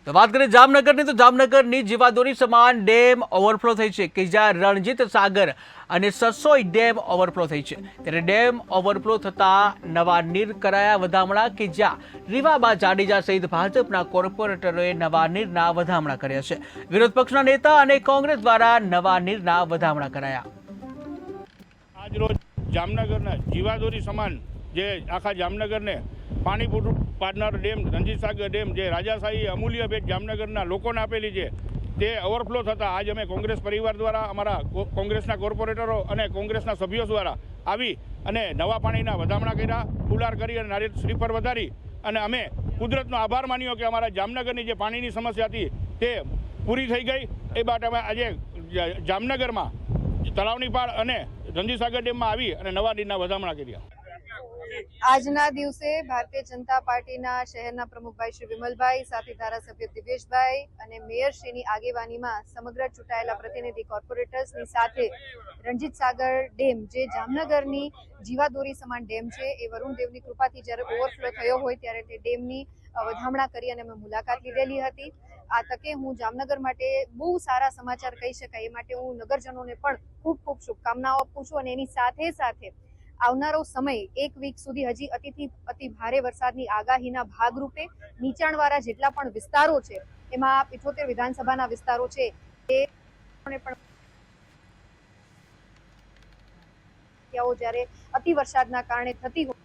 તો વાત કરીએ જામનગરની, તો જામનગરની જીવાદોરી સમાન ડેમ ઓવરફ્લો થઈ છે કે જ્યાં રણજીત સાગર અને સસોઈ ડેમ ઓવરફ્લો થઈ છે। ત્યારે ડેમ ઓવરફ્લો થતાં નવા નીર કરાયા વધામણા કે જ્યાં રીવાબા જાડેજા સહિત ભાજપના કોર્પોરેટરોએ નવા નીરના વધામણા કર્યા છે। વિરોધ પક્ષના નેતા અને કોંગ્રેસ દ્વારા નવા નીરના વધામણા કરાયા। આજરોજ જામનગરના જીવાદોરી સમાન જે આખા જામનગરને પાણી પૂરું પાડનાર ડેમ રણજીત સાગર ડેમ જે રાજાશાહી અમૂલ્ય ભેટ જામનગરના લોકોને આપેલી છે તે ઓવરફ્લો થતાં આજ અમે કોંગ્રેસ પરિવાર દ્વારા અમારા કોંગ્રેસના કોર્પોરેટરો અને કોંગ્રેસના સભ્યો દ્વારા આવી અને નવા પાણીના વધામણા કર્યા, ફુલાર કરી અને નારિયેળ શ્રીફળ વધારી અને અમે કુદરતનો આભાર માન્યો કે અમારા જામનગરની જે પાણીની સમસ્યા હતી તે પૂરી થઈ ગઈ। એ માટે અમે આજે જામનગરમાં તળાવની પાળ અને રણજીત સાગર ડેમમાં આવી અને નવા નીરના વધામણા કર્યા। આજના દિવસે ભારતીય જનતા પાર્ટીના શહેરના પ્રમુખભાઈ શ્રી વિમલભાઈ, સાથે ધારાસભ્ય દિવેશભાઈ અને મેયરશ્રીની આગેવાનીમાં સમગ્ર ચૂંટાયેલા પ્રતિનિધિ કોર્પોરેટર્સની સાથે રણજીત સાગર ડેમ જે જામનગરની જીવાદોરી સમાન ડેમ છે એ વરુણદેવની કૃપાથી જ્યારે ઓવરફ્લો થયો હોય ત્યારે તે ડેમની વધામણા કરી અને અમે મુલાકાત લીધેલી હતી। આ તકે હું જામનગર માટે બહુ સારા સમાચાર કહી શકાય એ માટે હું નગરજનોને પણ ખૂબ ખૂબ શુભકામનાઓ આપું છું અને એની સાથે સાથે આવનારો સમય એક વીક સુધી હજી અતિ ભારે વરસાદની આગાહીના ભાગરૂપે નીચાણવાળા જેટલા પણ વિસ્તારો છે એમાં 78 વિધાનસભાના વિસ્તારો છે એ પણ જ્યારે અતિ વરસાદના કારણે થતી હોય